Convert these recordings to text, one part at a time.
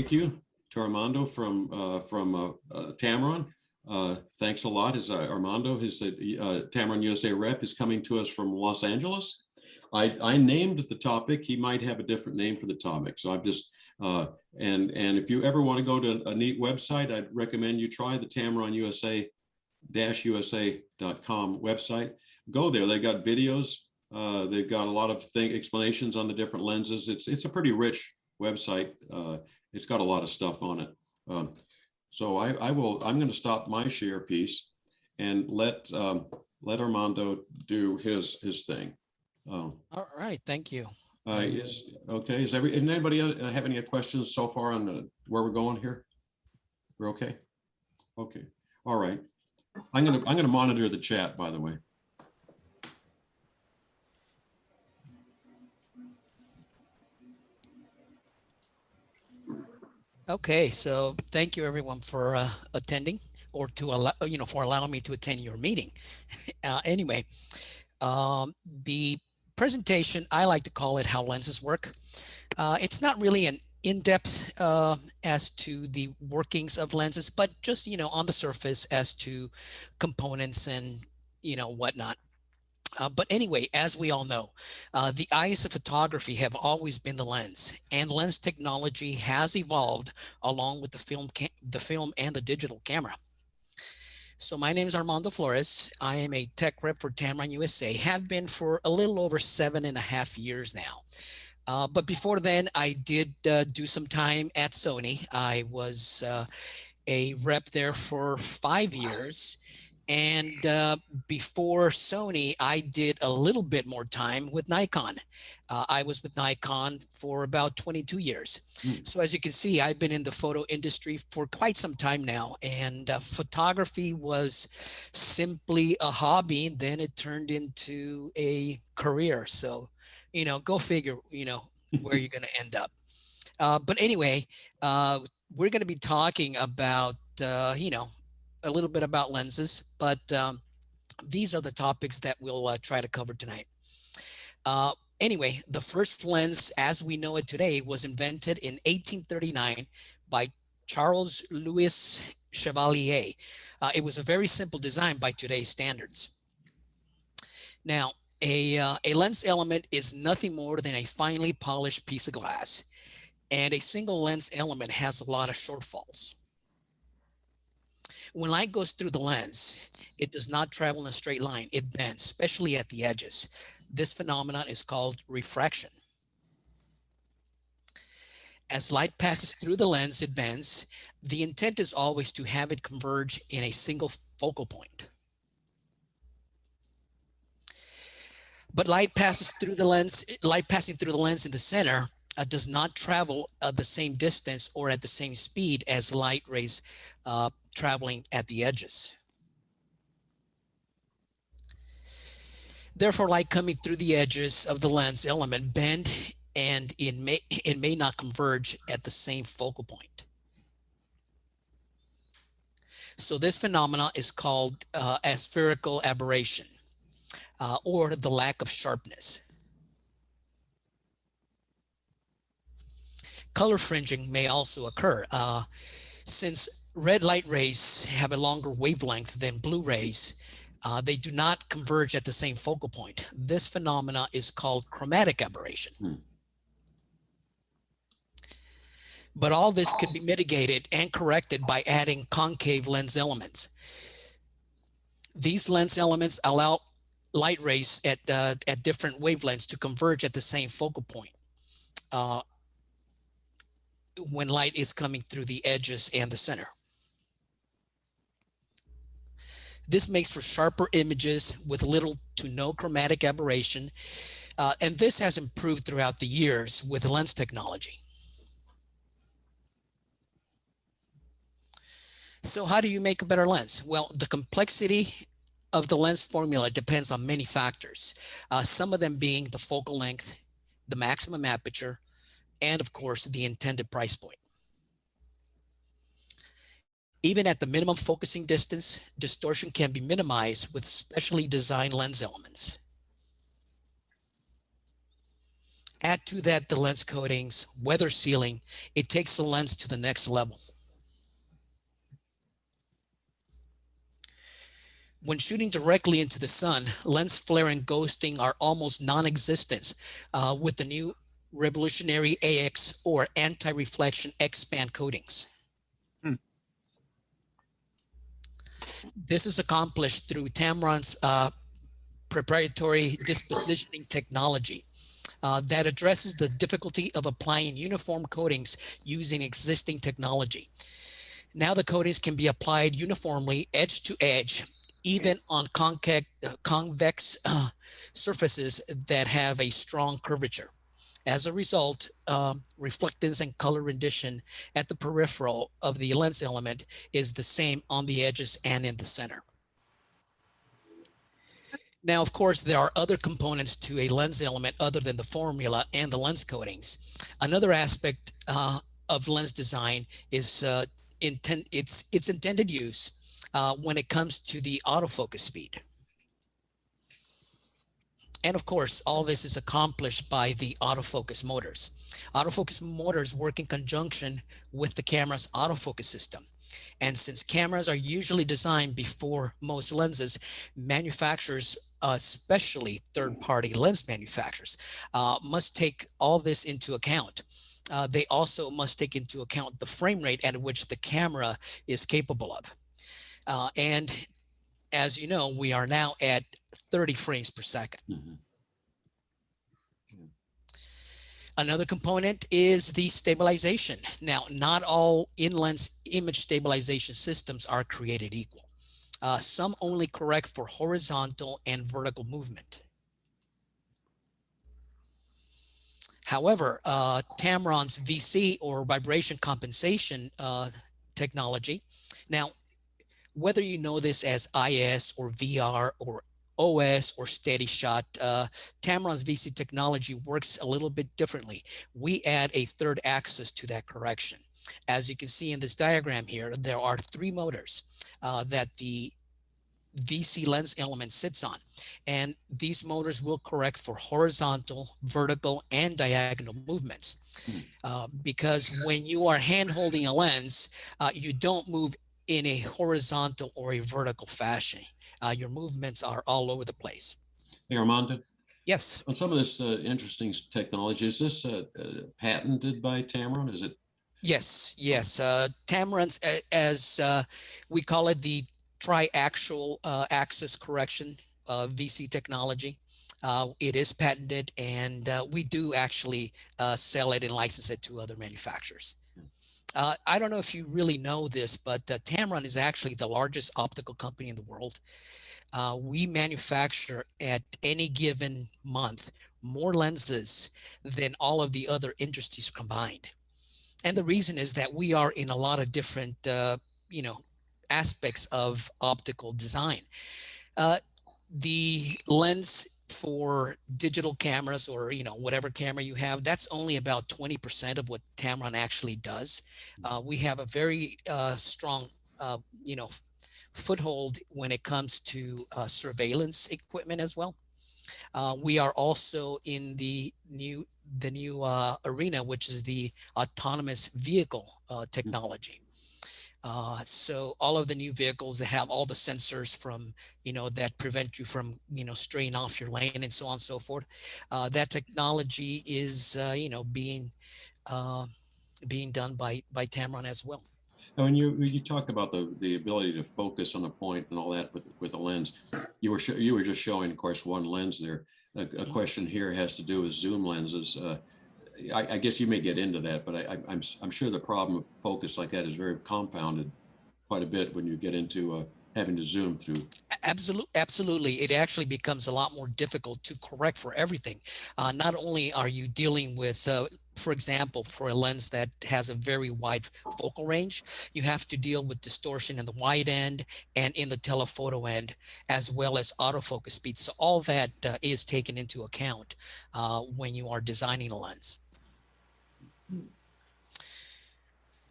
thank you to Armando from Tamron. Thanks a lot. As Armando, his Tamron USA rep, is coming to us from Los Angeles. I named the topic. He might have a different name for the topic. So I've just and if you ever want to go to a neat website, I'd recommend you try the Tamron USA-USA.com website. Go there. They got videos. They've got a lot of explanations on the different lenses. It's a pretty rich website. It's got a lot of stuff on it. So I'm going to stop my share piece and let Armando do his thing. All right, thank you. Is anybody have any questions so far on where we're going here? We're okay. Okay. All right. I'm gonna monitor the chat, by the way. Okay, so thank you everyone for attending, or to allow, for allowing me to attend your meeting. Anyway, the presentation, I like to call it How Lenses Work. It's not really an in-depth as to the workings of lenses, but just, on the surface as to components and, whatnot. But anyway, as we all know, the eyes of photography have always been the lens, and lens technology has evolved along with the film and the digital camera. So my name is Armando Flores. I am a tech rep for Tamron USA, have been for a little over 7.5 years now. But before then, I did do some time at Sony. I was a rep there for 5 years. And before Sony, I did a little bit more time with Nikon. I was with Nikon for about 22 years. So as you can see, I've been in the photo industry for quite some time now. And photography was simply a hobby. Then it turned into a career. So, go figure, where you're going to end up. But anyway, we're going to be talking about, a little bit about lenses, but these are the topics that we'll try to cover tonight. Anyway, the first lens as we know it today was invented in 1839 by Charles Louis Chevalier. It was a very simple design by today's standards. Now, a lens element is nothing more than a finely polished piece of glass, and a single lens element has a lot of shortfalls. When light goes through the lens, it does not travel in a straight line. It bends, especially at the edges. This phenomenon is called refraction. As light passes through the lens, it bends. The intent is always to have it converge in a single focal point. But light passing through the lens in the center does not travel the same distance or at the same speed as light rays traveling at the edges. Therefore, light coming through the edges of the lens element bend, and it may not converge at the same focal point. So this phenomenon is called aspherical aberration, or the lack of sharpness. Color fringing may also occur. Since red light rays have a longer wavelength than blue rays, they do not converge at the same focal point. This phenomena is called chromatic aberration. But all this could be mitigated and corrected by adding concave lens elements. These lens elements allow light rays at different wavelengths to converge at the same focal point when light is coming through the edges and the center. This makes for sharper images with little to no chromatic aberration, and this has improved throughout the years with lens technology. So how do you make a better lens? Well, the complexity of the lens formula depends on many factors, some of them being the focal length, the maximum aperture, and of course, the intended price point. Even at the minimum focusing distance, distortion can be minimized with specially designed lens elements. Add to that the lens coatings, weather sealing, it takes the lens to the next level. When shooting directly into the sun, lens flare and ghosting are almost non-existent with the new revolutionary AX or anti-reflection X-band coatings. Hmm. This is accomplished through Tamron's proprietary dispositioning technology that addresses the difficulty of applying uniform coatings using existing technology. Now the coatings can be applied uniformly edge to edge, even on convex surfaces that have a strong curvature. As a result, reflectance and color rendition at the peripheral of the lens element is the same on the edges and in the center. Now, of course, there are other components to a lens element other than the formula and the lens coatings. Another aspect of lens design is its intended use when it comes to the autofocus speed. And of course, all this is accomplished by the autofocus motors. Autofocus motors work in conjunction with the camera's autofocus system. And since cameras are usually designed before most lenses, manufacturers, especially third-party lens manufacturers, must take all this into account. They also must take into account the frame rate at which the camera is capable of. And as you know, we are now at 30 frames per second. Mhm. Another component is the stabilization. Now, not all in-lens image stabilization systems are created equal. Some only correct for horizontal and vertical movement. However, Tamron's VC or vibration compensation technology. Now, whether you know this as IS or VR or OS or steady shot, Tamron's VC technology works a little bit differently. We add a third axis to that correction. As you can see in this diagram here, there are three motors that the VC lens element sits on. And these motors will correct for horizontal, vertical, and diagonal movements. Because when you are hand holding a lens, you don't move in a horizontal or a vertical fashion. Your movements are all over the place. Hey, Armando, Yes. on some of this interesting technology, is this patented by Tamron? Is it? Yes. Tamron's, as we call it, the triaxial axis correction VC technology. It is patented, and we do actually sell it and license it to other manufacturers. I don't know if you really know this, but Tamron is actually the largest optical company in the world. We manufacture at any given month more lenses than all of the other industries combined. And the reason is that we are in a lot of different, aspects of optical design. The lens for digital cameras or whatever camera you have, that's only about 20% of what Tamron actually does. We have a very strong foothold when it comes to surveillance equipment as well. We are also in the new arena, which is the autonomous vehicle technology. So all of the new vehicles that have all the sensors from, that prevent you from, straying off your lane and so on and so forth. That technology is, being done by Tamron as well. And when you talk about the ability to focus on a point and all that with a lens, you were just showing, of course, one lens there. A question here has to do with zoom lenses. I guess you may get into that, but I'm sure the problem of focus like that is very compounded quite a bit when you get into having to zoom through. Absolutely. It actually becomes a lot more difficult to correct for everything. Not only are you dealing with, for example, for a lens that has a very wide focal range, you have to deal with distortion in the wide end and in the telephoto end, as well as autofocus speed. So all that is taken into account when you are designing a lens.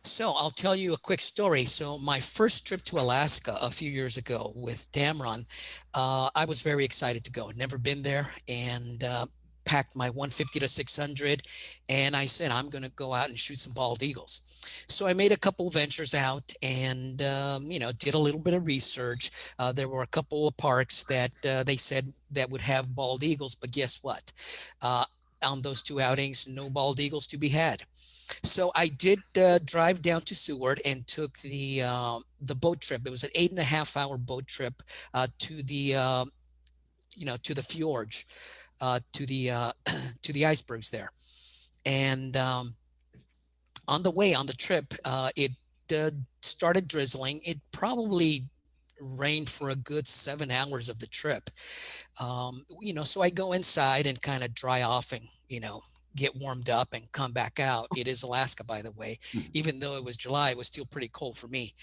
So I'll tell you a quick story. So my first trip to Alaska a few years ago with Tamron, I was very excited to go. Never been there, and packed my 150 to 600, and I said, I'm going to go out and shoot some bald eagles. So I made a couple ventures out and, did a little bit of research. There were a couple of parks that they said that would have bald eagles, but guess what? On those two outings, no bald eagles to be had. So I did drive down to Seward and took the boat trip. It was an 8.5 hour boat trip to the fjords, to the to the icebergs there. And on the way on the trip, it started drizzling. It probably rained for a good 7 hours of the trip. So I go inside and kind of dry off and, get warmed up and come back out. It is Alaska, by the way. Even though it was July, it was still pretty cold for me.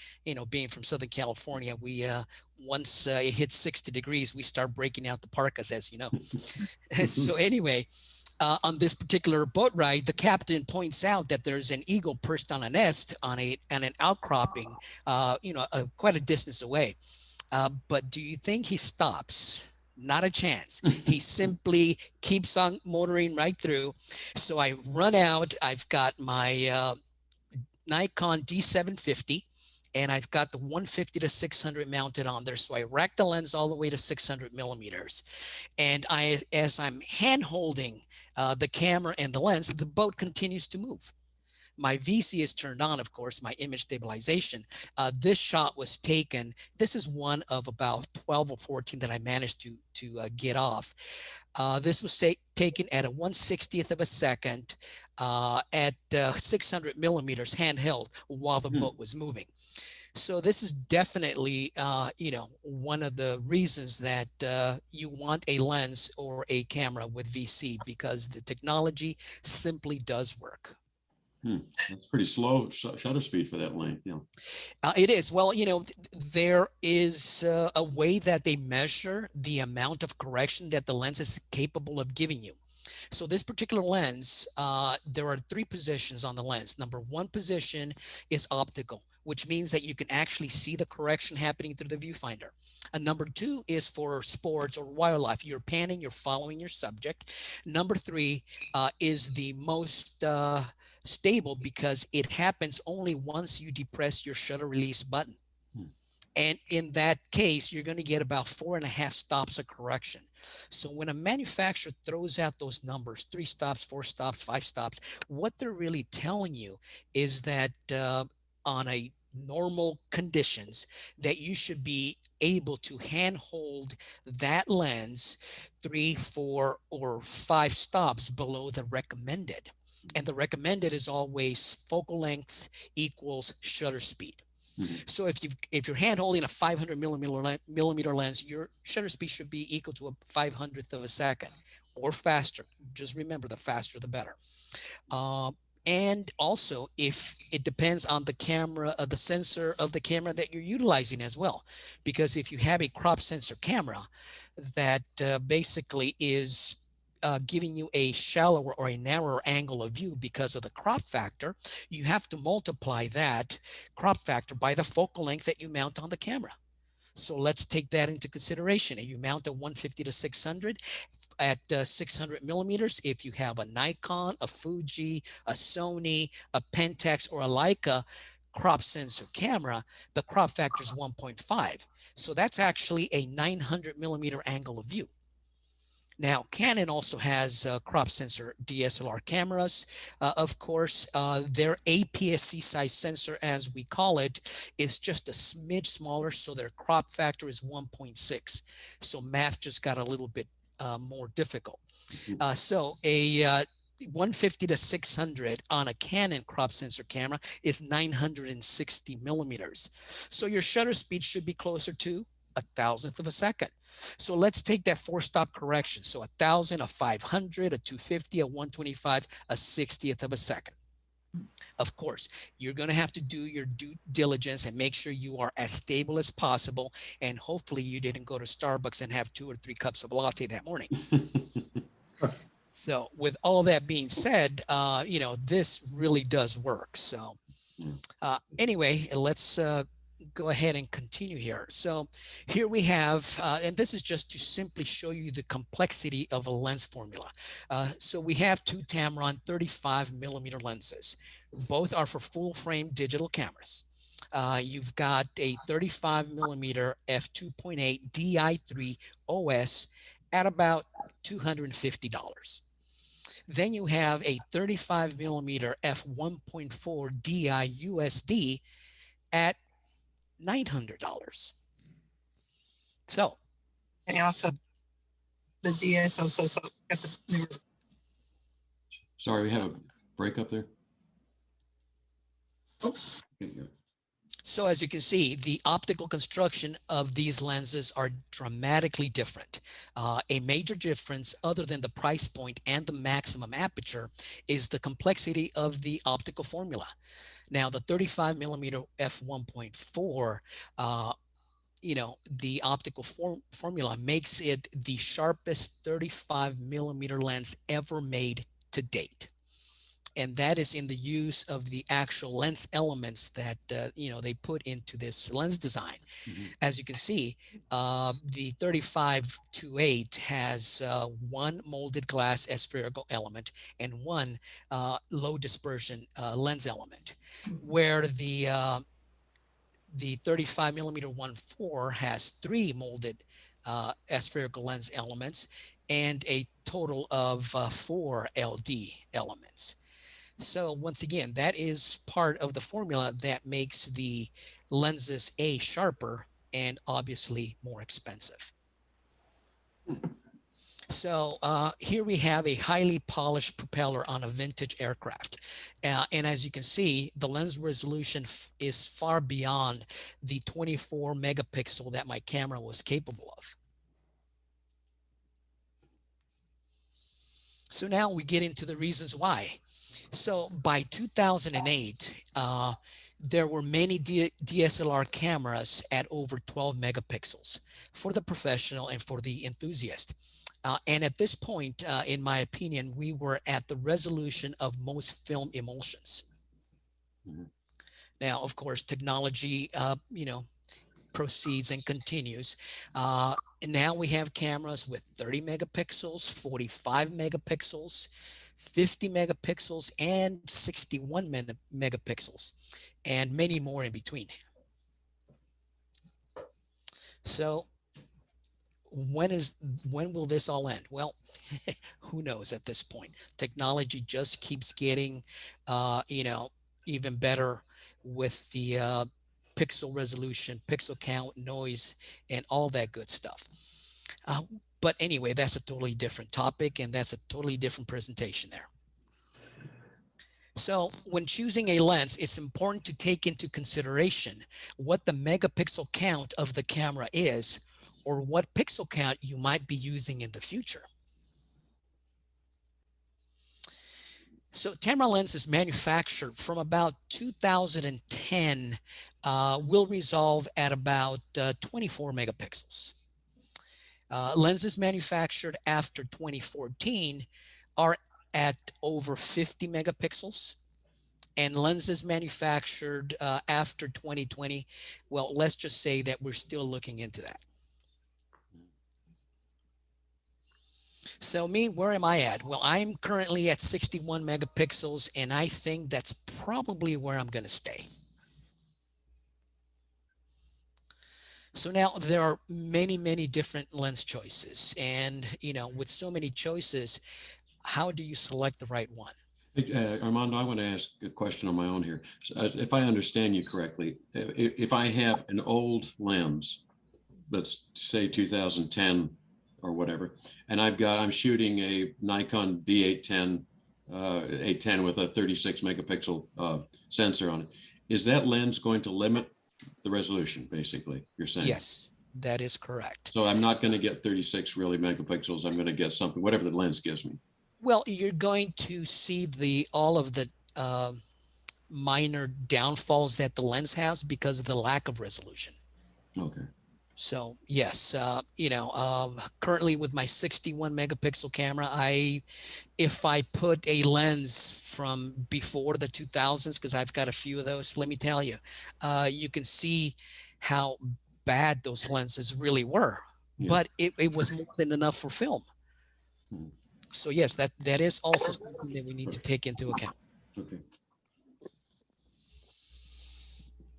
Being from Southern California, we once it hits 60 degrees, we start breaking out the parkas, as you know. So anyway, on this particular boat ride, the captain points out that there's an eagle perched on a nest on an outcropping, quite a distance away. But do you think he stops? Not a chance. He simply keeps on motoring right through. So I run out. I've got my Nikon D750, and I've got the 150 to 600 mounted on there. So I rack the lens all the way to 600 millimeters. And as I'm hand holding the camera and the lens, the boat continues to move. My VC is turned on, of course, my image stabilization. This shot was taken. This is one of about 12 or 14 that I managed to get off. This was taken at a 1/60th of a second at 600 millimeters handheld while the boat was moving. So this is definitely, one of the reasons that you want a lens or a camera with VC, because the technology simply does work. That's pretty slow shutter speed for that length. Yeah. It is. Well, there is a way that they measure the amount of correction that the lens is capable of giving you. So this particular lens, there are 3 positions on the lens. Number 1 position is optical, which means that you can actually see the correction happening through the viewfinder. And number 2 is for sports or wildlife. You're panning, you're following your subject. Number 3 is the most stable, because it happens only once you depress your shutter release button. And in that case, you're going to get about 4.5 stops of correction. So when a manufacturer throws out those numbers, 3 stops, 4 stops, 5 stops, what they're really telling you is that on a normal conditions, that you should be able to handhold that lens 3, 4, or 5 stops below the recommended. And the recommended is always focal length equals shutter speed. So if you're hand holding a 500 millimeter lens, your shutter speed should be equal to a 500th of a second or faster. Just remember, the faster the better. And also, if it depends on the camera, the sensor of the camera that you're utilizing as well. Because if you have a crop sensor camera that basically is giving you a shallower or a narrower angle of view because of the crop factor, you have to multiply that crop factor by the focal length that you mount on the camera. So let's take that into consideration. If you mount a 150 to 600 at 600 millimeters, if you have a Nikon, a Fuji, a Sony, a Pentax, or a Leica crop sensor camera, the crop factor is 1.5. So that's actually a 900 millimeter angle of view. Now, Canon also has crop sensor DSLR cameras. Of course, their APS-C size sensor, as we call it, is just a smidge smaller, so their crop factor is 1.6. So math just got a little bit more difficult. So a 150 to 600 on a Canon crop sensor camera is 960 millimeters. So your shutter speed should be closer to 1,000th of a second. So let's take that 4-stop correction. So 1,000, a 500, a 250, a 125, a 60th of a second. Of course, you're going to have to do your due diligence and make sure you are as stable as possible. And hopefully you didn't go to Starbucks and have 2 or 3 cups of latte that morning. So with all that being said, this really does work. So anyway, let's go ahead and continue here. So here we have, and this is just to simply show you the complexity of a lens formula. So we have two Tamron 35 millimeter lenses. Both are for full frame digital cameras. You've got a 35 millimeter f2.8 Di3 OS at about $250. Then you have a 35 millimeter f1.4 Di USD at $900. So, And also the DS also got the newer. Sorry, we have a break up there. Oh. so as you can see, the optical construction of these lenses are dramatically different. A major difference, other than the price point and the maximum aperture, is the complexity of the optical formula. Now, the 35 millimeter f1.4, the optical formula makes it the sharpest 35 millimeter lens ever made to date. And that is in the use of the actual lens elements that, they put into this lens design. Mhm. As you can see, the 35-8 has one molded glass spherical element and one low dispersion lens element, where the 35 millimeter 1.4 has three molded spherical lens elements and a total of four LD elements. So once again, that is part of the formula that makes the lenses sharper and obviously more expensive. So here we have a highly polished propeller on a vintage aircraft. And as you can see, the lens resolution is far beyond the 24 megapixel that my camera was capable of. So now we get into the reasons why. So by 2008, there were many DSLR cameras at over 12 megapixels for the professional and for the enthusiast. And at this point, in my opinion, we were at the resolution of most film emulsions. Mm-hmm. Now, of course, technology, proceeds and continues. And now we have cameras with 30 megapixels, 45 megapixels, 50 megapixels, and 61 megapixels, and many more in between. So when will this all end? Well, who knows at this point. Technology just keeps getting, even better with the pixel resolution, pixel count, noise, and all that good stuff. But anyway, that's a totally different topic, and that's a totally different presentation there. So when choosing a lens, it's important to take into consideration what the megapixel count of the camera is, or what pixel count you might be using in the future. So Tamron lens is manufactured from about 2010, will resolve at about 24 megapixels. Lenses manufactured after 2014 are at over 50 megapixels. And lenses manufactured after 2020, well, let's just say that we're still looking into that. So me, where am I at? Well, I'm currently at 61 megapixels, and I think that's probably where I'm going to stay. So now there are many, many different lens choices. And, with so many choices, how do you select the right one? Armando, I want to ask a question on my own here. So, if I understand you correctly, if I have an old lens, let's say 2010 or whatever, and I'm shooting a Nikon D810, 810 with a 36 megapixel sensor on it, is that lens going to limit the resolution, basically, you're saying? Yes, that is correct. So I'm not going to get 36 really megapixels. I'm going to get something, whatever the lens gives me. Well, you're going to see all of the minor downfalls that the lens has because of the lack of resolution. Okay. So yes, currently with my 61 megapixel camera, if I put a lens from before the 2000s, because I've got a few of those, let me tell you, you can see how bad those lenses really were, Yeah. but it was more than enough for film. Hmm. So yes, that is also something that we need to take into account. Okay.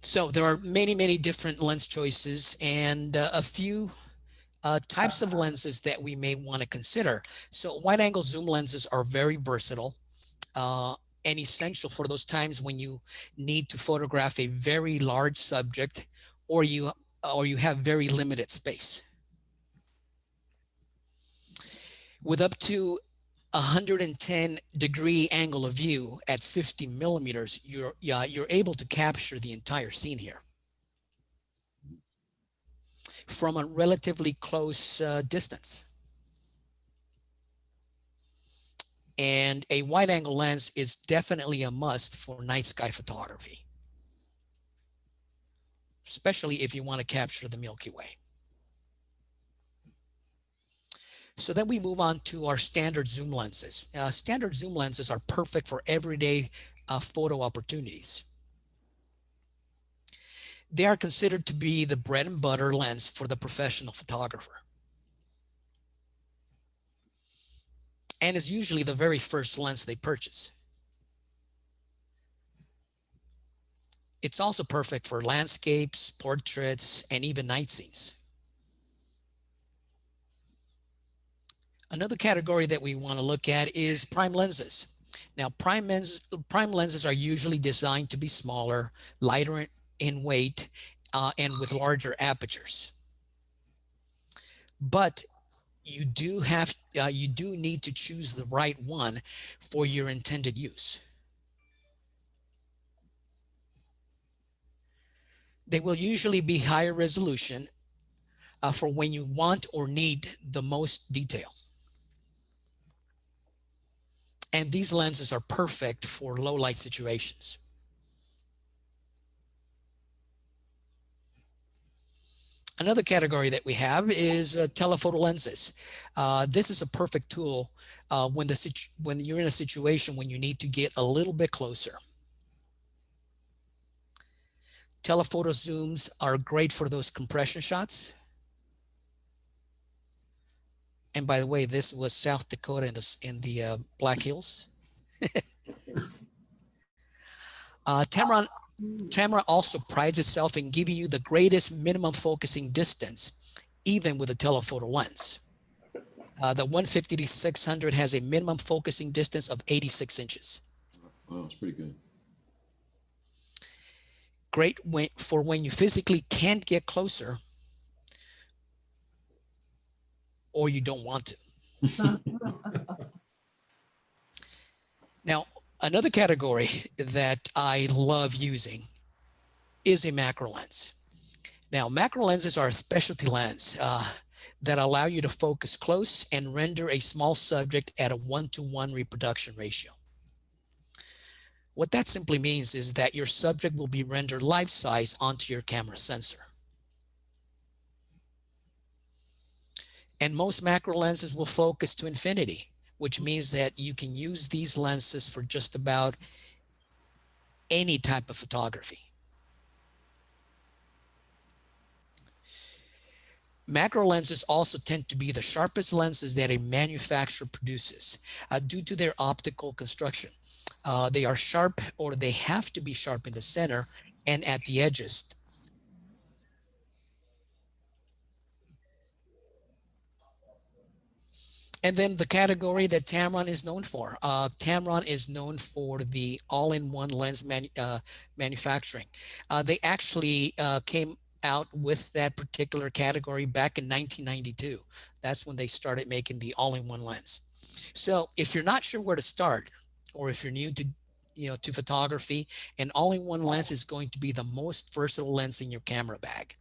So there are many different lens choices and a few types of lenses that we may want to consider. So wide angle zoom lenses are very versatile uh, and essential for those times when you need to photograph a very large subject or you have very limited space. With up to 110-degree angle of view at 50 millimeters, you're able to capture the entire scene here from a relatively close distance. And a wide angle lens is definitely a must for night sky photography, especially if you want to capture the Milky Way. So then we move on to our standard zoom lenses. Standard zoom lenses are perfect for everyday photo opportunities. They are considered to be the bread and butter lens for the professional photographer. And is usually the very first lens they purchase. It's also perfect for landscapes, portraits, and even night scenes. Another category that we want to look at is prime lenses. Now, prime lenses are usually designed to be smaller, lighter in weight, and with larger apertures. But you do need to choose the right one for your intended use. They will usually be higher resolution for when you want or need the most detail. And these lenses are perfect for low light situations. Another category that we have is telephoto lenses. This is a perfect tool when you're in a situation when you need to get a little bit closer. Telephoto zooms are great for those compression shots. And by the way, this was South Dakota in the Black Hills. Tamron also prides itself in giving you the greatest minimum focusing distance, even with a telephoto lens. The 150-600 has a minimum focusing distance of 86 inches. Wow, that's pretty good. Great for when you physically can't get closer or you don't want to. Now, another category that I love using is a macro lens. Now, macro lenses are a specialty lens that allow you to focus close and render a small subject at a 1-to-1 reproduction ratio. What that simply means is that your subject will be rendered life-size onto your camera sensor. And most macro lenses will focus to infinity, which means that you can use these lenses for just about any type of photography. Macro lenses also tend to be the sharpest lenses that a manufacturer produces due to their optical construction. They are sharp, or they have to be sharp in the center and at the edges. And then the category that Tamron is known for. Tamron is known for the all-in-one lens manufacturing. They actually came out with that particular category back in 1992. That's when they started making the all-in-one lens. So if you're not sure where to start, or if you're new to photography, an all-in-one lens is going to be the most versatile lens in your camera bag.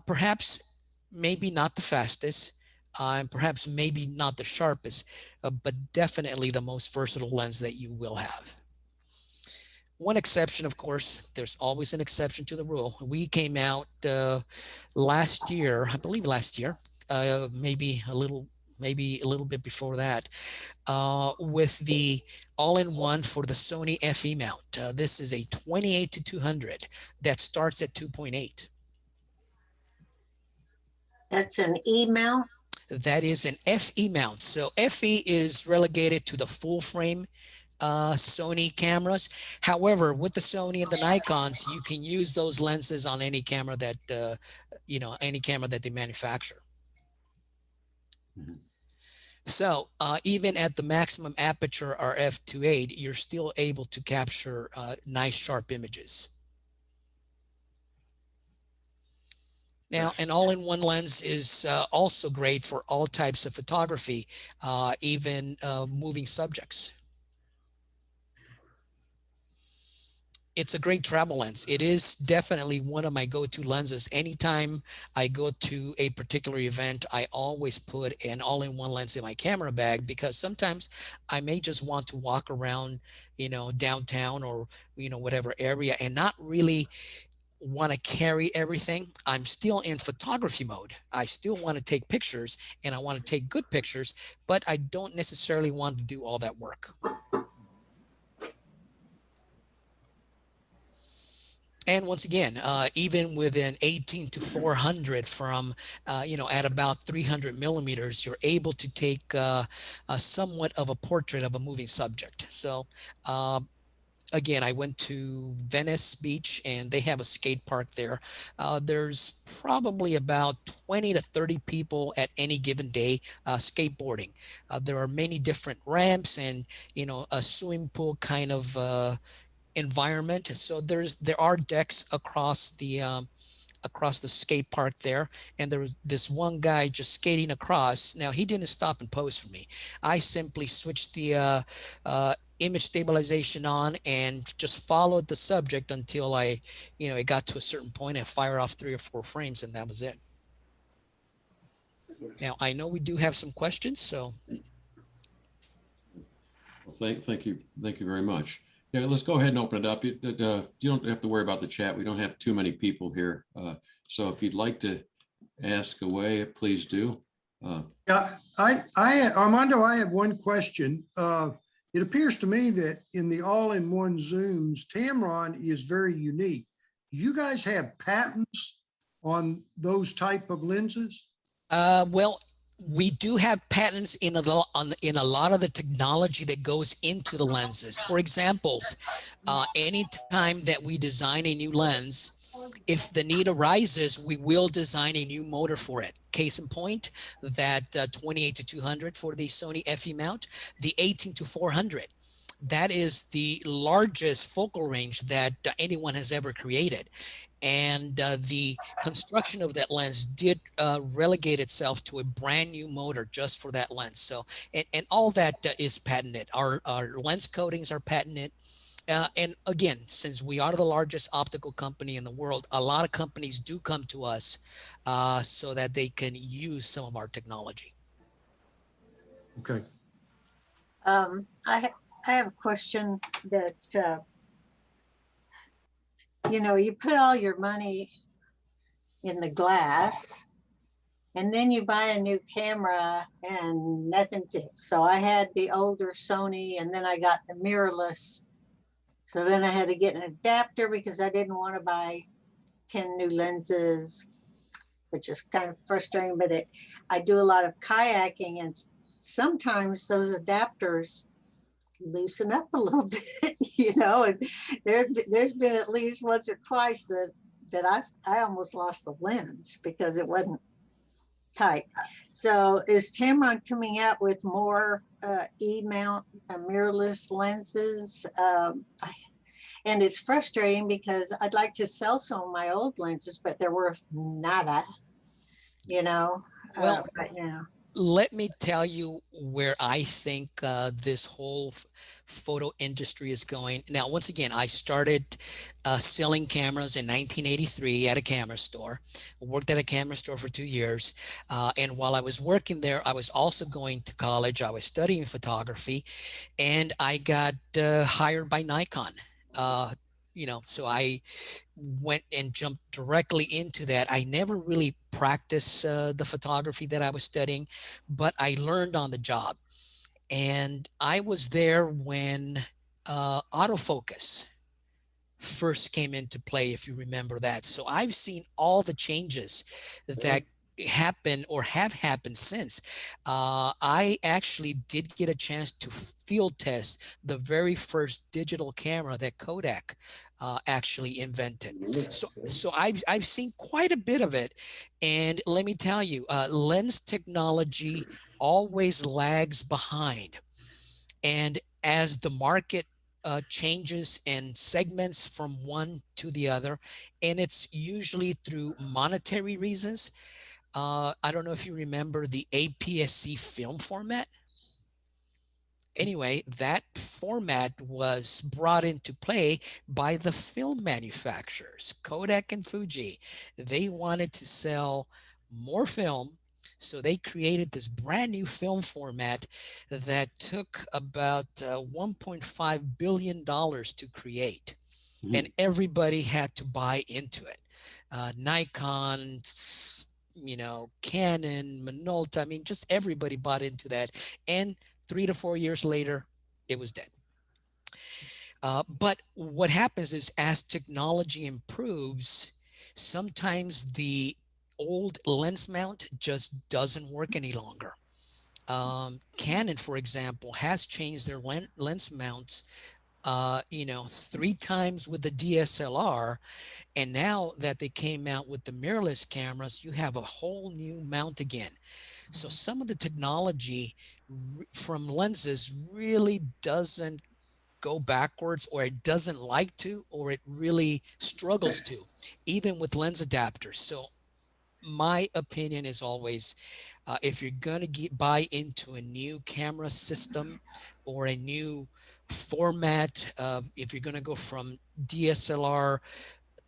Perhaps maybe not the fastest, and perhaps maybe not the sharpest, but definitely the most versatile lens that you will have. One exception, of course, there's always an exception to the rule. We came out last year, I believe last year, maybe a little bit before that, with the all-in-one for the Sony FE mount. This is a 28-200 that starts at 2.8. That's an E mount? That is an FE mount. So FE is relegated to the full frame Sony cameras. However, with the Sony and the Nikons, you can use those lenses on any camera that, any camera that they manufacture. Mhm. So even at the maximum aperture or f2.8, you're still able to capture nice sharp images. Now, an all-in-one lens is also great for all types of photography, even moving subjects. It's a great travel lens. It is definitely one of my go-to lenses. Anytime I go to a particular event, I always put an all-in-one lens in my camera bag, because sometimes I may just want to walk around, downtown or, whatever area, and not really want to carry everything. I'm still in photography mode. I still want to take pictures, and I want to take good pictures, but I don't necessarily want to do all that work. And once again, even with an 18-400 from, at about 300 millimeters, you're able to take somewhat of a portrait of a moving subject. So again, I went to Venice Beach, and they have a skate park there. There's probably about 20 to 30 people at any given day skateboarding. There are many different ramps and, a swimming pool kind of environment. So there are decks across the skate park there, and there was this one guy just skating across. Now, he didn't stop and pose for me. I simply switched the image stabilization on and just followed the subject until it got to a certain point, and fired off 3 or 4 frames, and that was it. Now, I know we do have some questions, so. Well, thank you very much. Yeah, let's go ahead and open it up. You don't have to worry about the chat. We don't have too many people here. So if you'd like to ask away, please do. Yeah, Armando, I have one question. It appears to me that in the all-in-one zooms, Tamron is very unique. You guys have patents on those type of lenses? Well, we do have patents in a lot of the technology that goes into the lenses. For examples, anytime that we design a new lens, if the need arises, we will design a new motor for it. Case in point, that 28-200 for the Sony FE mount, the 18-400. That is the largest focal range that anyone has ever created. And the construction of that lens did relegate itself to a brand new motor just for that lens. So, and all that is patented. Our lens coatings are patented. And again, since we are the largest optical company in the world, a lot of companies do come to us so that they can use some of our technology. Okay. I have a question that, you put all your money in the glass, and then you buy a new camera and nothing fits. So I had the older Sony, and then I got the mirrorless. So then I had to get an adapter because I didn't want to buy 10 new lenses, which is kind of frustrating, but I do a lot of kayaking, and sometimes those adapters loosen up a little bit, and there's been at least once or twice that I almost lost the lens because it wasn't tight. So is Tamron coming out with more E-mount mirrorless lenses? And it's frustrating because I'd like to sell some of my old lenses, but they're worth nada, Well, right now. Let me tell you where I think this whole photo industry is going. Now, once again, I started selling cameras in 1983 at a camera store. Worked at a camera store for 2 years. And while I was working there, I was also going to college. I was studying photography, and I got hired by Nikon. So I went and jumped directly into that. I never really practiced the photography that I was studying, but I learned on the job. And I was there when autofocus first came into play, if you remember that. So I've seen all the changes that happen or have happened since. I actually did get a chance to field test the very first digital camera that Kodak actually invented. So I've seen quite a bit of it. And let me tell you, lens technology always lags behind. And as the market changes and segments from one to the other, and it's usually through monetary reasons. I don't know if you remember the APS-C film format. Anyway, that format was brought into play by the film manufacturers, Kodak and Fuji. They wanted to sell more film, so they created this brand new film format that took about $1.5 billion to create. And everybody had to buy into it. Nikon, Canon, Minolta, I mean, just everybody bought into that. And 3 to 4 years later, it was dead. But what happens is as technology improves, sometimes the old lens mount just doesn't work any longer. Canon, for example, has changed their lens mounts 3 times with the DSLR. And now that they came out with the mirrorless cameras, you have a whole new mount again. So some of the technology from lenses really doesn't go backwards, or it doesn't like to, or it really struggles to, even with lens adapters. So my opinion is always, if you're going to buy into a new camera system or a new format, if you're going to go from DSLR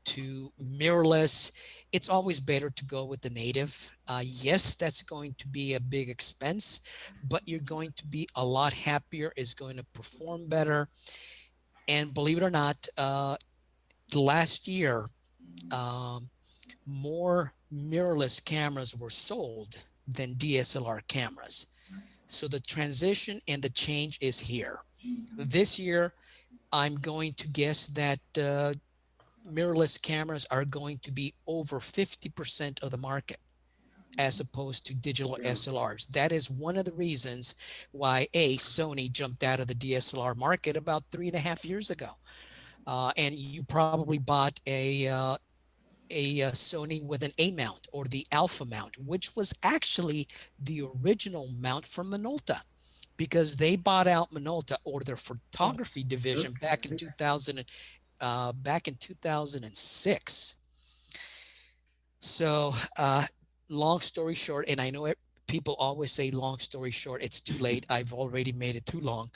to mirrorless, it's always better to go with the native. Yes, that's going to be a big expense, but you're going to be a lot happier. It's going to perform better. And believe it or not, last year, more mirrorless cameras were sold than DSLR cameras. So the transition and the change is here. This year, I'm going to guess that mirrorless cameras are going to be over 50% of the market as opposed to digital SLRs. That is one of the reasons why Sony jumped out of the DSLR market about 3.5 years ago. And you probably bought a Sony with an A mount or the Alpha mount, which was actually the original mount from Minolta, because they bought out Minolta or their photography division back in 2006. So long story short, and I know people always say long story short, it's too late. I've already made it too long.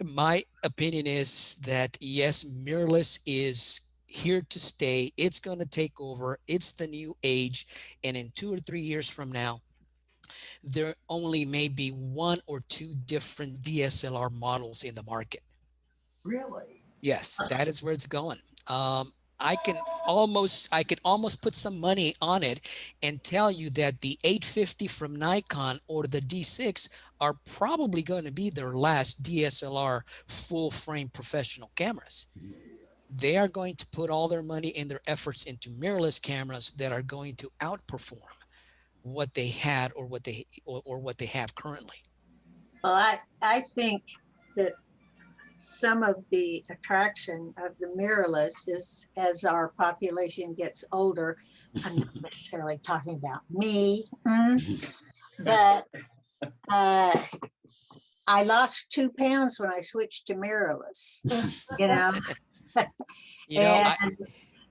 My opinion is that yes, mirrorless is here to stay. It's going to take over. It's the new age. And in 2 or 3 years from now, there only may be 1 or 2 different DSLR models in the market. Really? Yes, that is where it's going. I can almost put some money on it and tell you that the 850 from Nikon or the D6 are probably going to be their last DSLR full frame professional cameras. They are going to put all their money and their efforts into mirrorless cameras that are going to outperform what they had or what they have currently. Well, I think that some of the attraction of the mirrorless is as our population gets older. I'm not necessarily talking about me, but I lost 2 pounds when I switched to mirrorless, and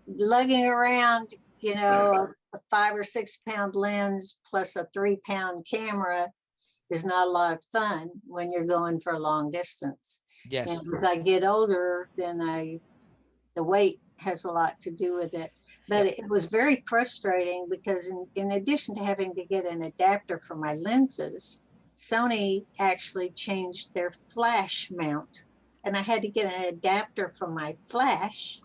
lugging around, a 5 or 6 pound lens plus a 3 pound camera is not a lot of fun when you're going for a long distance. Yes. And as I get older, then the weight has a lot to do with it. But it was very frustrating because in addition to having to get an adapter for my lenses, Sony actually changed their flash mount. And I had to get an adapter for my flash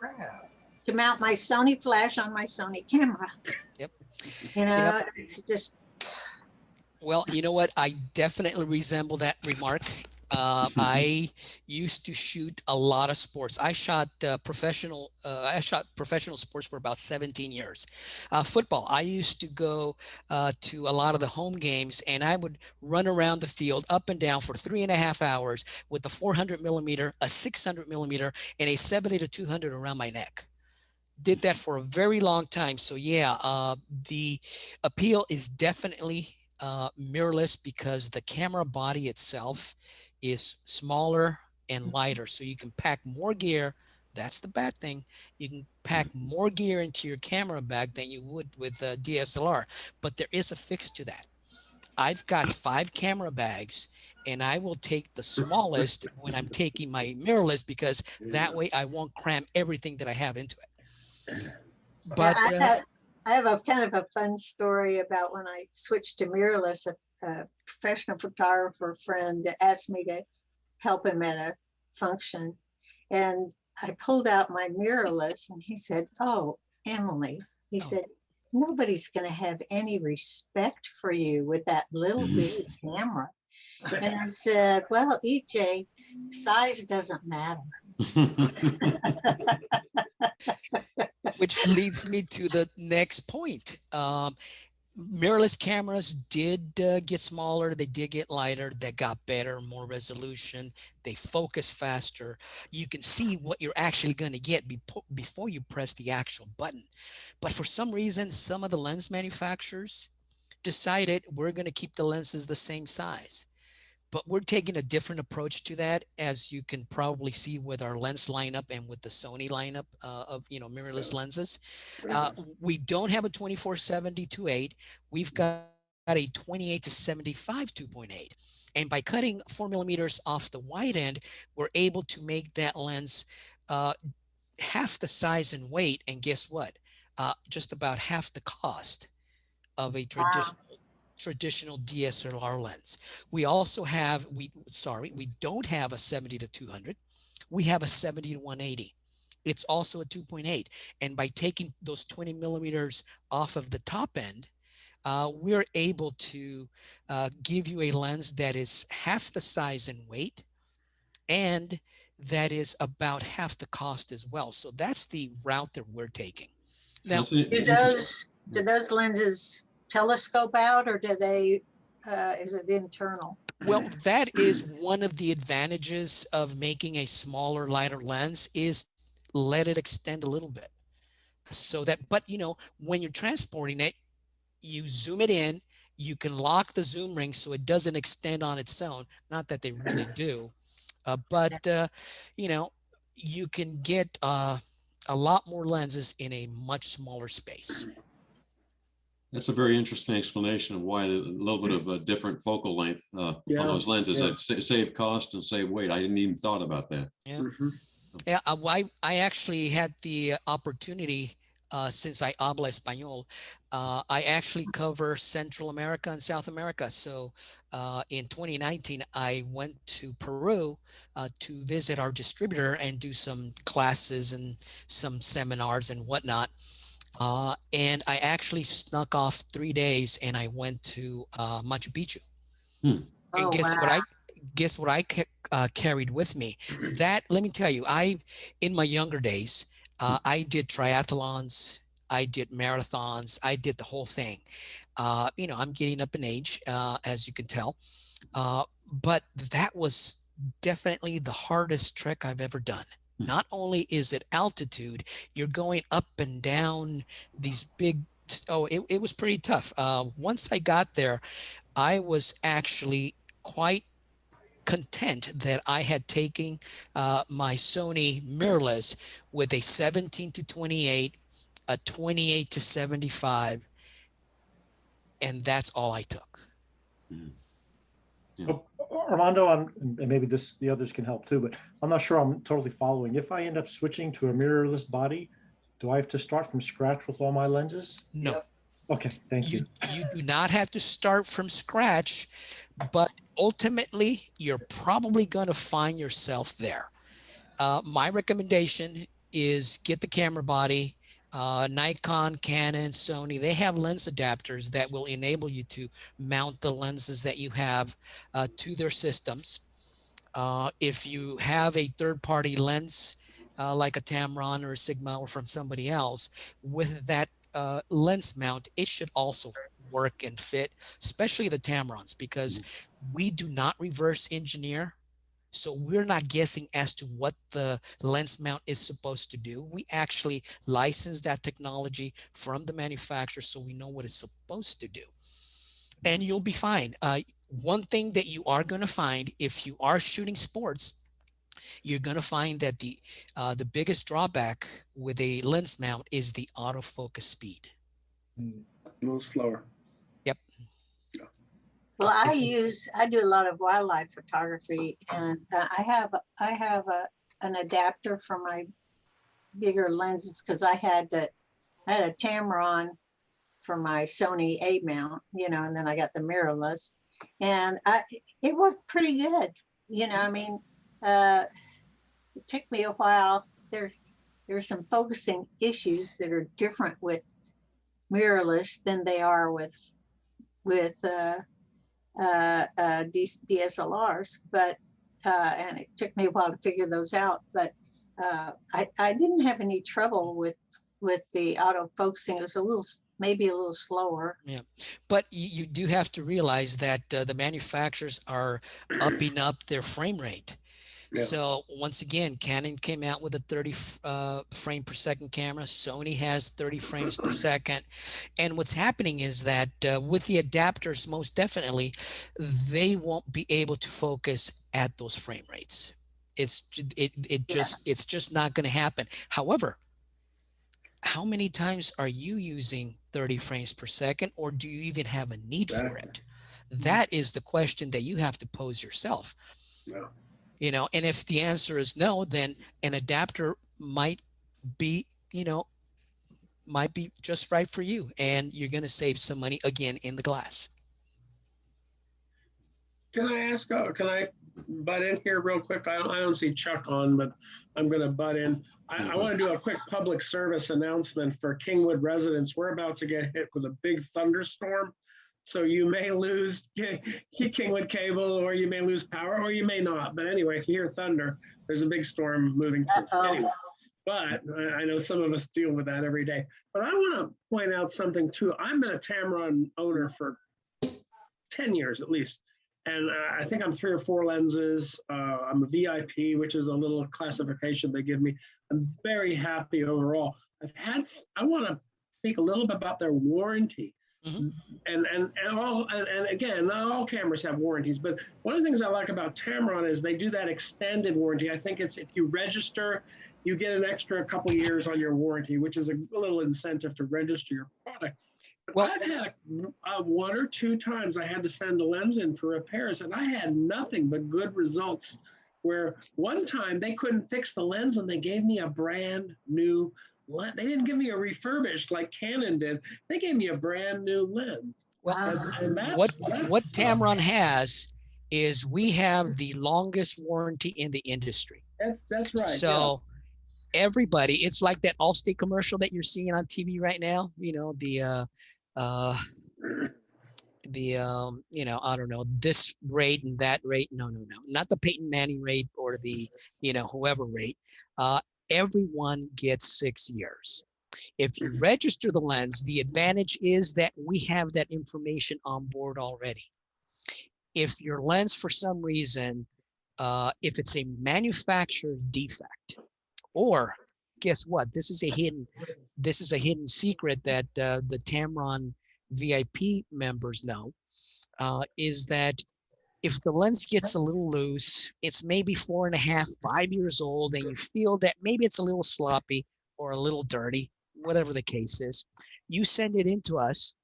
to mount my Sony flash on my Sony camera. Yep. It's just. Well, you know what? I definitely resemble that remark. I used to shoot a lot of sports. I shot professional sports for about 17 years. Football. I used to go to a lot of the home games, and I would run around the field up and down for 3.5 hours with a 400 millimeter, a 600 millimeter, and a 70 to 200 around my neck. Did that for a very long time. So yeah, the appeal is definitely mirrorless because the camera body itself is smaller and lighter. So you can pack more gear. That's the bad thing. You can pack more gear into your camera bag than you would with a DSLR. But there is a fix to that. I've got 5 camera bags, and I will take the smallest when I'm taking my mirrorless because that way I won't cram everything that I have into it. But I have a kind of a fun story about when I switched to mirrorless. A professional photographer friend asked me to help him at a function, and I pulled out my mirrorless, and he said, "Oh, Emily," he said, "nobody's going to have any respect for you with that little bitty camera." And I said, "Well, EJ, size doesn't matter." which leads me to the next point. Mirrorless cameras did get smaller. They did get lighter. They got better, more resolution. They focus faster. You can see what you're actually going to get before you press the actual button. But for some reason, some of the lens manufacturers decided we're going to keep the lenses the same size. But we're taking a different approach to that, as you can probably see with our lens lineup and with the Sony lineup of mirrorless lenses. We don't have a 24-70 2.8. We've got a 28 to 75 2.8. And by cutting 4 millimeters off the wide end, we're able to make that lens half the size and weight. And guess what? Just about half the cost of a traditional DSLR lens. We also have, we don't have a 70 to 200. We have a 70 to 180. It's also a 2.8. And by taking those 20 millimeters off of the top end, we're able to give you a lens that is half the size and weight, and that is about half the cost as well. So that's the route that we're taking. Now, do those lenses telescope out, or do they is it internal? Well, that is one of the advantages of making a smaller, lighter lens, is let it extend a little bit. So that, but when you're transporting it, you zoom it in, you can lock the zoom ring so it doesn't extend on its own. Not that they really do, but you can get a lot more lenses in a much smaller space. That's a very interesting explanation of why a little bit of a different focal length on those lenses that save cost and save weight. I didn't even thought about that. Yeah. Yeah, I actually had the opportunity, since I habla español, I actually cover Central America and South America. So in 2019, I went to Peru to visit our distributor and do some classes and some seminars and whatnot. And I actually snuck off 3 days, and I went to Machu Picchu. And guess what I carried with me? That, let me tell you, in my younger days, I did triathlons, I did marathons, I did the whole thing. I'm getting up in age, as you can tell, but that was definitely the hardest trek I've ever done. Not only is it altitude, you're going up and down these big, it was pretty tough. Once I got there, I was actually quite content that I had taken my Sony mirrorless with a 17 to 28, a 28 to 75, and that's all I took. Yeah. Armando, and maybe the others can help too, but I'm not sure I'm totally following. If I end up switching to a mirrorless body, do I have to start from scratch with all my lenses? No. Okay, thank you. You do not have to start from scratch, but ultimately, you're probably going to find yourself there. My recommendation is get the camera body. Nikon, Canon, Sony, they have lens adapters that will enable you to mount the lenses that you have to their systems. If you have a third-party lens, like a Tamron or a Sigma or from somebody else, with that lens mount, it should also work and fit, especially the Tamrons, because we do not reverse engineer. So we're not guessing as to what the lens mount is supposed to do. We actually license that technology from the manufacturer so we know what it's supposed to do. And you'll be fine. One thing that you are going to find if you are shooting sports, you're going to find that the biggest drawback with a lens mount is the autofocus speed. A little slower. Yep. Well, I do a lot of wildlife photography, and I have an adapter for my bigger lenses because I had a Tamron for my Sony A mount, and then I got the mirrorless, and it worked pretty good. I mean, it took me a while. There's some focusing issues that are different with mirrorless than they are with DSLRs, but and it took me a while to figure those out, but I didn't have any trouble with the auto focusing. It was maybe a little slower. Yeah, but you do have to realize that the manufacturers are upping up their frame rate. Yeah. So once again, Canon came out with a 30 frame per second camera. Sony has 30 frames per second. And what's happening is that with the adapters, most definitely, they won't be able to focus at those frame rates. It's just not going to happen. However, how many times are you using 30 frames per second, or do you even have a need for it? That is the question that you have to pose yourself. Yeah. And if the answer is no, then an adapter might be just right for you, and you're going to save some money again in the glass. Can I butt in here real quick? I don't see Chuck on, but I'm going to butt in. I want to do a quick public service announcement for Kingwood residents. We're about to get hit with a big thunderstorm. So you may lose Kingwood cable, or you may lose power, or you may not. But anyway, if you hear thunder, there's a big storm moving through. Anyway, but I know some of us deal with that every day. But I want to point out something too. I've been a Tamron owner for 10 years at least. And I think I'm 3 or 4 lenses. I'm a VIP, which is a little classification they give me. I'm very happy overall. I want to speak a little bit about their warranty. Mm-hmm. And again, not all cameras have warranties, but one of the things I like about Tamron is they do that extended warranty. I think it's if you register, you get an extra couple years on your warranty, which is a little incentive to register your product. But well, I've had 1 or 2 times I had to send a lens in for repairs, and I had nothing but good results. Where one time they couldn't fix the lens and they gave me a brand new lens. They didn't give me a refurbished like Canon did. They gave me a brand new lens. Well, and what Tamron has is we have the longest warranty in the industry. That's right. So everybody, it's like that Allstate commercial that you're seeing on TV right now. I don't know, this rate and that rate. No, not the Peyton Manning rate or the, whoever rate. Everyone gets 6 years. If you register the lens, the advantage is that we have that information on board already. If your lens, for some reason, if it's a manufacturer's defect, or guess what? This is a hidden secret that the Tamron VIP members know, is that if the lens gets a little loose, it's maybe 4.5, 5 years old, and you feel that maybe it's a little sloppy or a little dirty, whatever the case is, you send it in to us,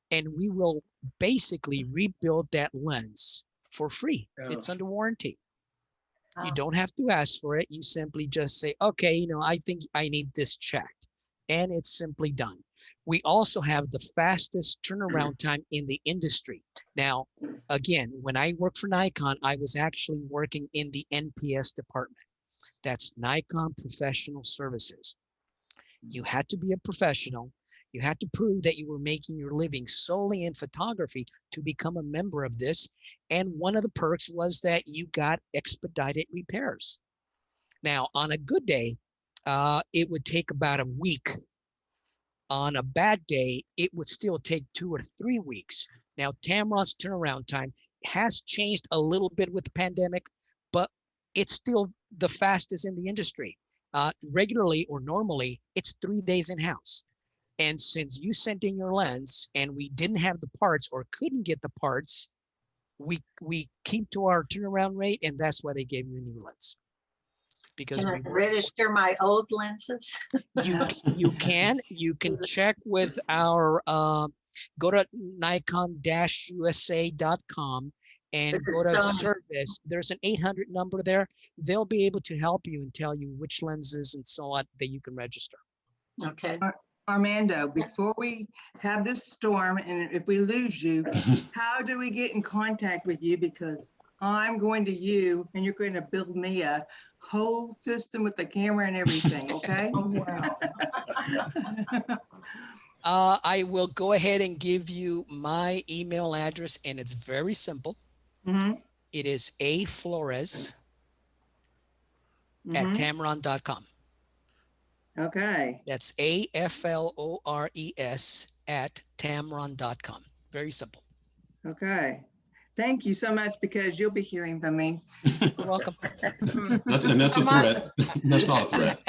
and we will basically rebuild that lens for free. Yeah. It's under warranty. You don't have to ask for it. You simply just say, okay, I think I need this checked, and it's simply done. We also have the fastest turnaround time in the industry. Now, again, when I worked for Nikon, I was actually working in the NPS department. That's Nikon Professional Services. You had to be a professional. You had to prove that you were making your living solely in photography to become a member of this. And one of the perks was that you got expedited repairs. Now, on a good day, it would take about a week. On a bad day, it would still take 2 or 3 weeks. Now, Tamron's turnaround time has changed a little bit with the pandemic, but it's still the fastest in the industry. Regularly or normally, it's 3 days in-house. And since you sent in your lens and we didn't have the parts or couldn't get the parts, we keep to our turnaround rate, and that's why they gave you a new lens. Because Can I register my old lenses? you can check with our go to nikon-usa.com and go to service. There's an 800 number there. They'll be able to help you and tell you which lenses and so on that you can register. Okay. Armando, before we have this storm and if we lose you, how do we get in contact with you? Because I'm going to you and you're going to build me a whole system with the camera and everything, okay? Oh, wow. I will go ahead and give you my email address, and it's very simple. It is aflores@tamron.com. Okay. That's AFLORES@tamron.com. Very simple. Okay. Thank you so much, because you'll be hearing from me. You're welcome. That's a threat. That's not a threat.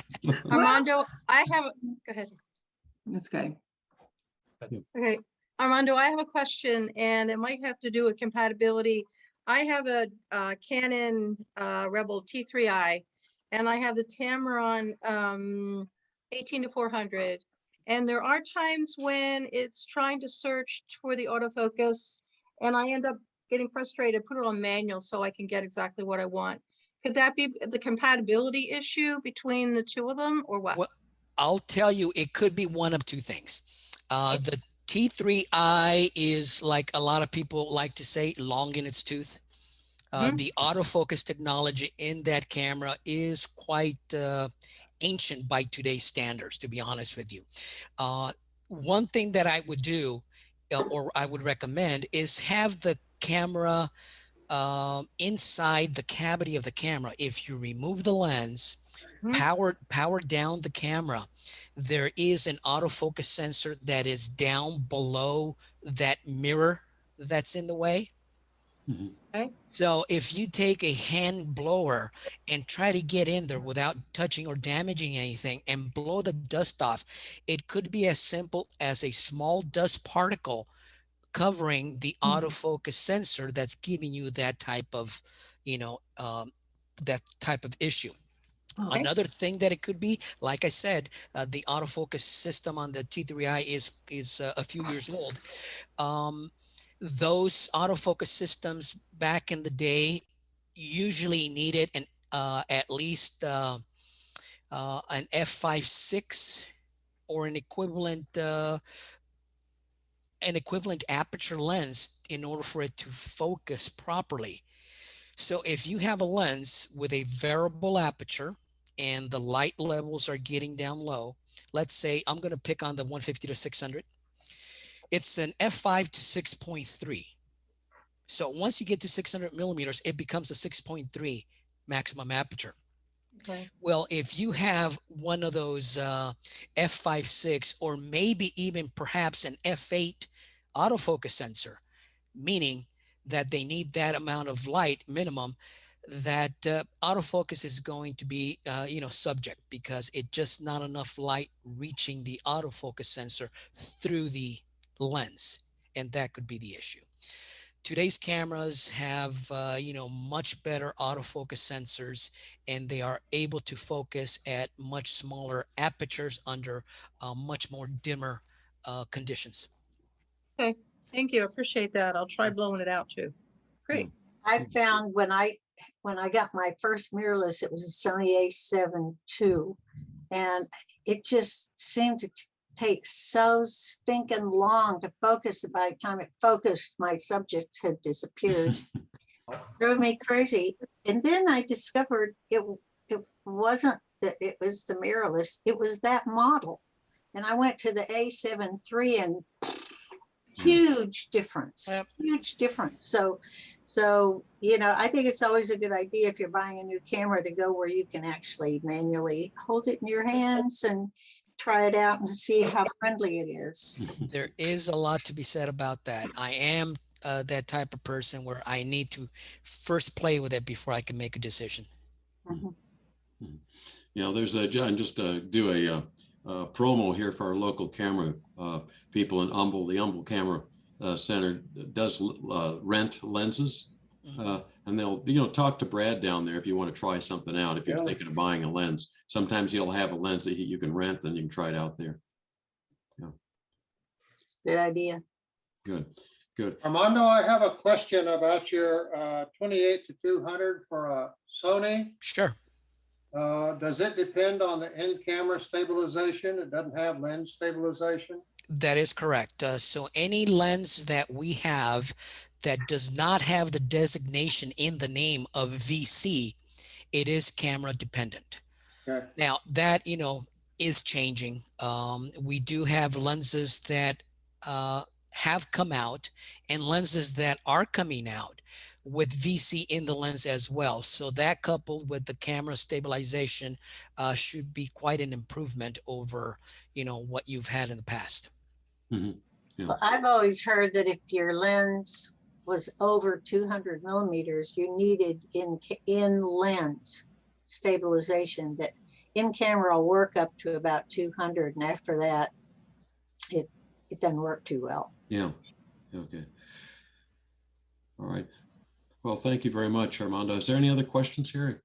Armando, I have, go ahead. That's okay. Okay, Armando, I have a question, and it might have to do with compatibility. I have a Canon Rebel T3i, and I have the Tamron 18-400. And there are times when it's trying to search for the autofocus, and I end up getting frustrated, put it on manual so I can get exactly what I want. Could that be the compatibility issue between the two of them, or what? Well, I'll tell you, it could be one of two things. The T3i is, like a lot of people like to say, long in its tooth. The autofocus technology in that camera is quite ancient by today's standards, to be honest with you. One thing that I would do, or I would recommend, is have the camera inside the cavity of the camera. If you remove the lens, power down the camera, there is an autofocus sensor that is down below that mirror that's in the way. Okay. So if you take a hand blower and try to get in there without touching or damaging anything and blow the dust off, it could be as simple as a small dust particle covering the autofocus sensor that's giving you that type of, that type of issue. Okay. Another thing that it could be, like I said, the autofocus system on the T3i is a few years old. Those autofocus systems back in the day usually needed at least an f5.6 or an equivalent aperture lens in order for it to focus properly. So if you have a lens with a variable aperture and the light levels are getting down low, let's say I'm going to pick on the 150-600. It's an f5 to 6.3. So once you get to 600 millimeters, it becomes a 6.3 maximum aperture. Okay. Well, if you have one of those f5.6 or maybe even perhaps an f8 autofocus sensor, meaning that they need that amount of light minimum, that autofocus is going to be subject, because it's just not enough light reaching the autofocus sensor through the lens, and that could be the issue. Today's cameras have much better autofocus sensors, and they are able to focus at much smaller apertures under much more dimmer conditions. Okay, thank you. I appreciate that. I'll try blowing it out too. Great. I found when I got my first mirrorless, it was a Sony A7 II, and it just seemed to take so stinking long to focus. By the time it focused, my subject had disappeared. Drove me crazy. And then I discovered it wasn't that it was the mirrorless, it was that model. And I went to the A7 III and huge difference, Yep. huge difference. So, you know, I think it's always a good idea if you're buying a new camera to go where you can actually manually hold it in your hands and try it out and see how friendly it is. There is a lot to be said about that. I am that type of person where I need to first play with it before I can make a decision. Mhm. You know, there's a, I just do a promo here for our local camera people in Humble. The Humble Camera Center does rent lenses, and they'll, you know, talk to Brad down there if you want to try something out. If you're Yeah. thinking of buying a lens, sometimes he'll have a lens that you can rent and you can try it out there. Good idea. Good, good. Armando, I have a question about your 28-200 for a Sony. Sure. Does it depend on the in-camera stabilization? It doesn't have lens stabilization? That is correct. So any lens that we have that does not have the designation in the name of VC, it is camera dependent. Okay. Now that, you know, is changing. We do have lenses that have come out and lenses that are coming out with VC in the lens as well. So that coupled with the camera stabilization should be quite an improvement over, you know, what you've had in the past. Mm-hmm. Yeah. Well, I've always heard that if your lens was over 200 millimeters, you needed in lens stabilization. That in camera will work up to about 200, and after that, it doesn't work too well. Yeah. Okay. All right. Well, thank you very much, Armando. Is there any other questions here?